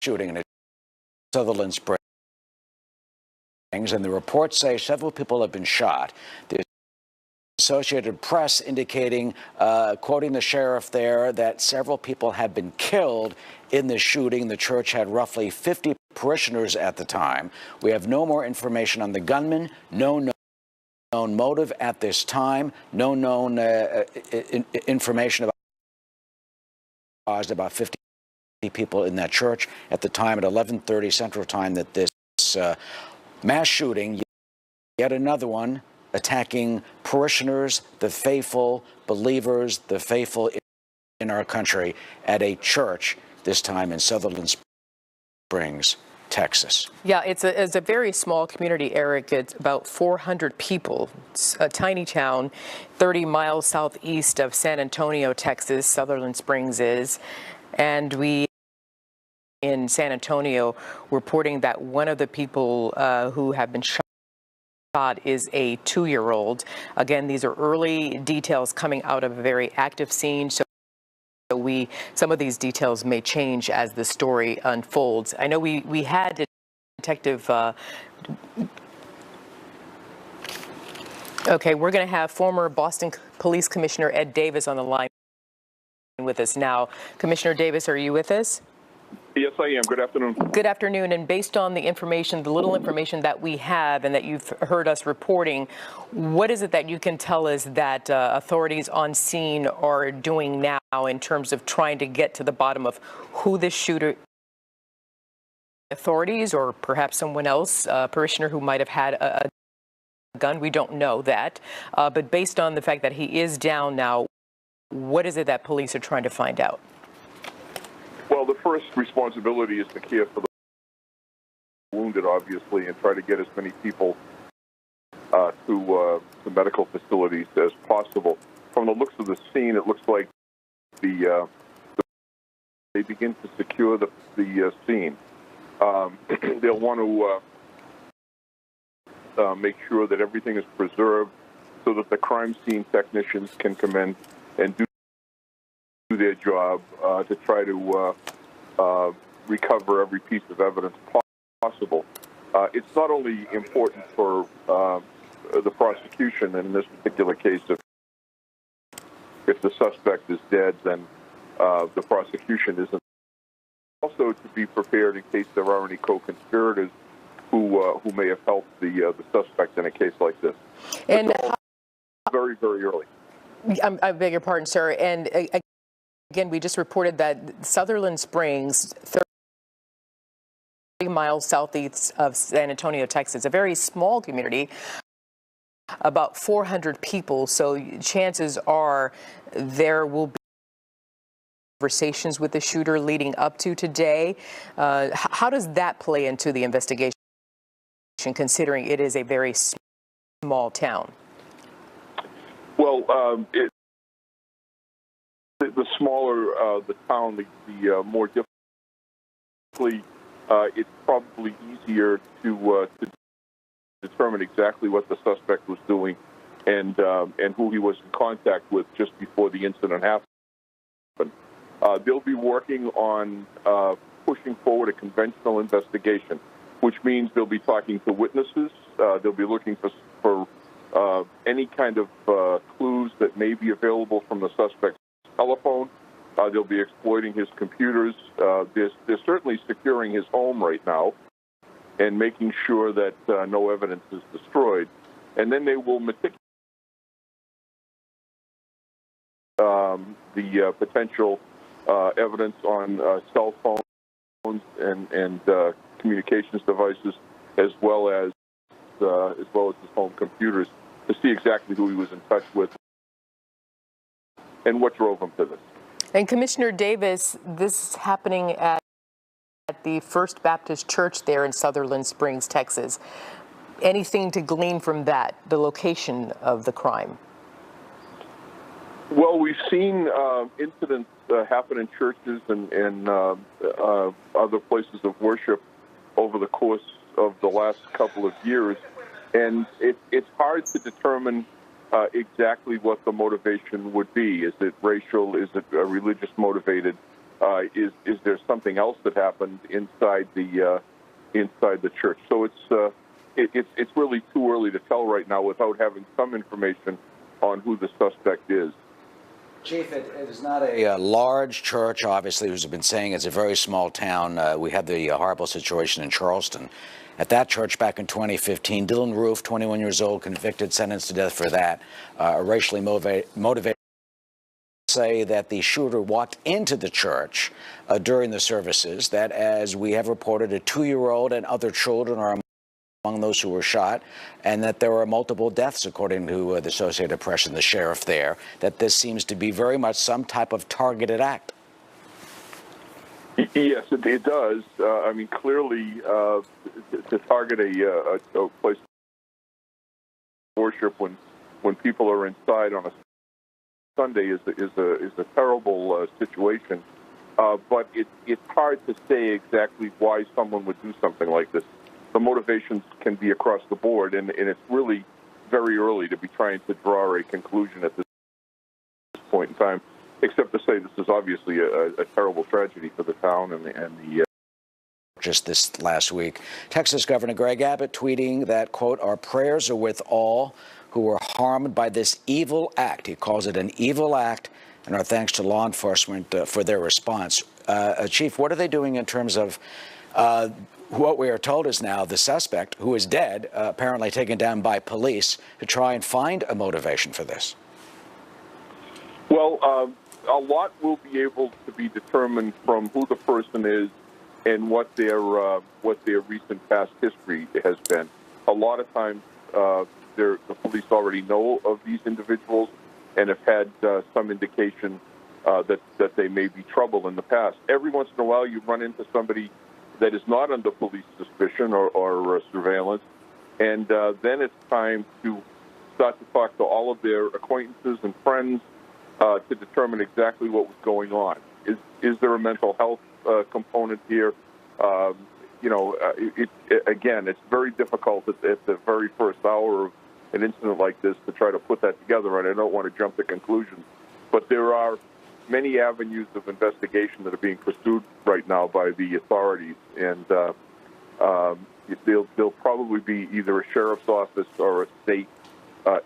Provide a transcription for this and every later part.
shooting in Sutherland Springs, and the reports say several people have been shot. The Associated Press indicating, quoting the sheriff there, that several people have been killed in the shooting. The church had roughly 50 parishioners at the time. We have no more information on the gunman, no known motive at this time, no known information about 50 people in that church at the time at 11:30 Central Time that this mass shooting, yet another one, attacking parishioners, the faithful believers, the faithful in our country at a church, this time in Sutherland Springs, Texas. Yeah, it's a very small community, Eric. It's about 400 people. It's a tiny town, 30 miles southeast of San Antonio, Texas, Sutherland Springs is. And we in San Antonio reporting that one of the people who have been shot is a 2-year-old. Again, these are early details coming out of a very active scene. So some of these details may change as the story unfolds. I know we had Detective. Okay, we're going to have former Boston Police Commissioner Ed Davis on the line with us now. Commissioner Davis, are you with us? Yes, I am. Good afternoon. Good afternoon. And based on the information, the little information that we have and that you've heard us reporting, what is it that you can tell us that authorities on scene are doing now in terms of trying to get to the bottom of who this shooter, authorities or perhaps someone else, a parishioner who might have had a gun? We don't know that. But based on the fact that he is down now, what is it that police are trying to find out? Well, the first responsibility is to care for the wounded, obviously, and try to get as many people to medical facilities as possible. From the looks of the scene, it looks like they begin to secure the scene. They'll want to make sure that everything is preserved so that the crime scene technicians can come in and do their job to try to recover every piece of evidence possible. It's not only important for the prosecution, and in this particular case, if the suspect is dead, then the prosecution isn't. Also, to be prepared in case there are any co-conspirators who may have helped the suspect in a case like this. And very, very early. I beg your pardon, sir. And again, we just reported that Sutherland Springs, 30 miles southeast of San Antonio, Texas, a very small community, about 400 people. So chances are there will be conversations with the shooter leading up to today. How does that play into the investigation, considering it is a very small town? Well, the smaller the town, the more difficult. It's probably easier to determine exactly what the suspect was doing and who he was in contact with just before the incident happened. They'll be working on pushing forward a conventional investigation, which means they'll be talking to witnesses. They'll be looking for any kind of clues that may be available from the suspect's telephone. They'll be exploiting his computers. They're certainly securing his home right now and making sure that no evidence is destroyed. And then they will meticulously the potential evidence on cell phones and communications devices, as well as his home computers, to see exactly who he was in touch with and what drove him to this. And Commissioner Davis, this is happening at the First Baptist Church there in Sutherland Springs, Texas. Anything to glean from that, the location of the crime? Well, we've seen incidents happen in churches and other places of worship over the course of the last couple of years, and it's hard to determine exactly what the motivation would be. Is it racial? Is it religious motivated? Is there something else that happened inside the church? So it's really too early to tell right now without having some information on who the suspect is. Chief, it is not a large church, obviously, as we've been saying. It's a very small town. We had the horrible situation in Charleston. At that church back in 2015, Dylan Roof, 21 years old, convicted, sentenced to death for that, racially motivated. Say that the shooter walked into the church during the services, that as we have reported, a 2-year-old and other children are among those who were shot, and that there were multiple deaths, according to the Associated Press and the sheriff there, that this seems to be very much some type of targeted act. Yes, it does. I mean, clearly, to target a place of worship when people are inside on a Sunday is a terrible situation. But it's hard to say exactly why someone would do something like this. The motivations can be across the board, and it's really very early to be trying to draw a conclusion at this point in time, except to say this is obviously a terrible tragedy for the town and the just this last week. Texas Governor Greg Abbott tweeting that, quote, "Our prayers are with all who were harmed by this evil act." He calls it an evil act, and our thanks to law enforcement for their response. Chief, what are they doing in terms of what we are told is now the suspect, who is dead, apparently taken down by police, to try and find a motivation for this? Well, a lot will be able to be determined from who the person is and what their recent past history has been. A lot of times, the police already know of these individuals and have had some indication that they may be trouble in the past. Every once in a while, you run into somebody that is not under police suspicion or surveillance, and then it's time to start to talk to all of their acquaintances and friends to determine exactly what was going on. Is there a mental health component here? Again, it's very difficult at the very first hour of an incident like this to try to put that together, and I don't want to jump to conclusions. But there are many avenues of investigation that are being pursued right now by the authorities, and there'll probably be either a sheriff's office or a state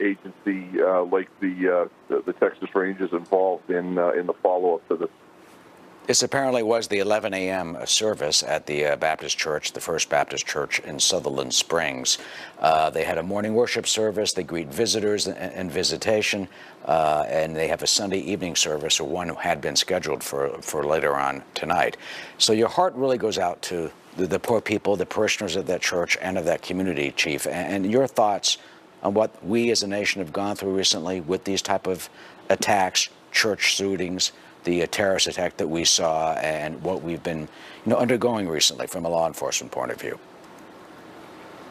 agency like the Texas Rangers involved in the follow-up to this. This apparently was the 11 a.m. service at the Baptist Church, the First Baptist Church in Sutherland Springs. They had a morning worship service. They greet visitors and visitation, and they have a Sunday evening service, or one had been scheduled for later on tonight. So your heart really goes out to the poor people, the parishioners of that church and of that community, Chief, and your thoughts on what we as a nation have gone through recently with these type of attacks, church shootings, the terrorist attack that we saw, and what we've been undergoing recently from a law enforcement point of view.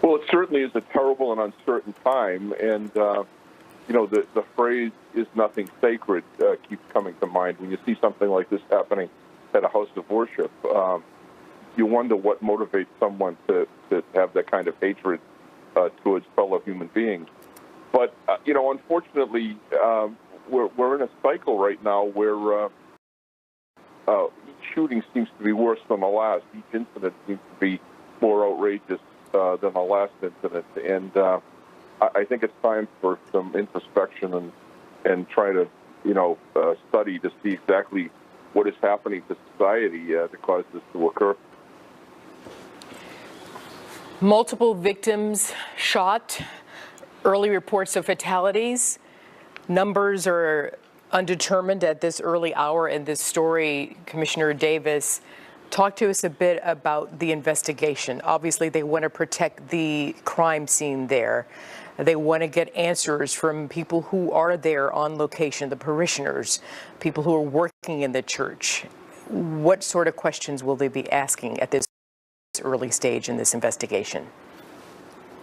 Well, it certainly is a terrible and uncertain time, and the phrase "is nothing sacred" keeps coming to mind when you see something like this happening at a house of worship. You wonder what motivates someone to have that kind of hatred towards fellow human beings. But unfortunately, we're in a cycle right now where each shooting seems to be worse than the last. Each incident seems to be more outrageous than the last incident, and I think it's time for some introspection and try to study to see exactly what is happening to society to cause this to occur. Multiple victims shot, early reports of fatalities. Numbers are undetermined at this early hour in this story. Commissioner Davis, talk to us a bit about the investigation. Obviously, they want to protect the crime scene there. They want to get answers from people who are there on location, the parishioners, people who are working in the church. What sort of questions will they be asking at this early stage in this investigation?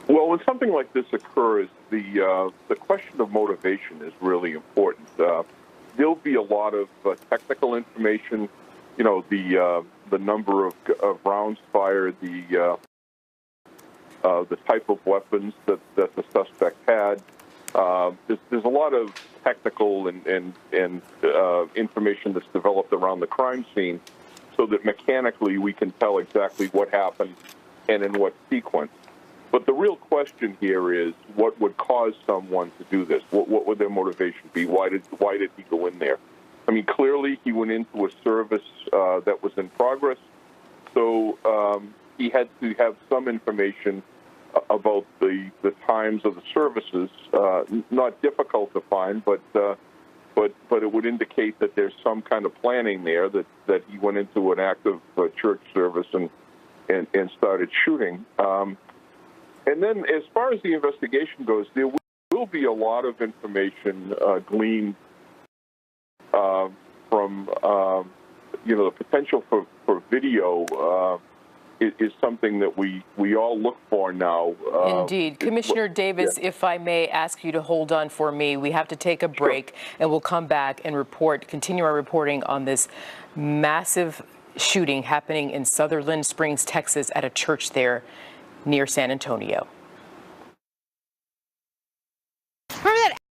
Well, when something like this occurs, the question of motivation is really important. There'll be a lot of technical information, the number of rounds fired, the type of weapons that the suspect had, There's a lot of technical and information that's developed around the crime scene, so that mechanically we can tell exactly what happened and in what sequence. But the real question here is, what would cause someone to do this? What would their motivation be? Why did he go in there? I mean, clearly he went into a service that was in progress, so he had to have some information about the times of the services. Not difficult to find, but it would indicate that there's some kind of planning there, that he went into an active church service and started shooting. And then, as far as the investigation goes, there will be a lot of information gleaned from the potential for video. Is something that we all look for now. Indeed. Commissioner Davis, if I may ask you to hold on for me, we have to take a break, and we'll come back and continue our reporting on this massive shooting happening in Sutherland Springs, Texas, at a church there near San Antonio.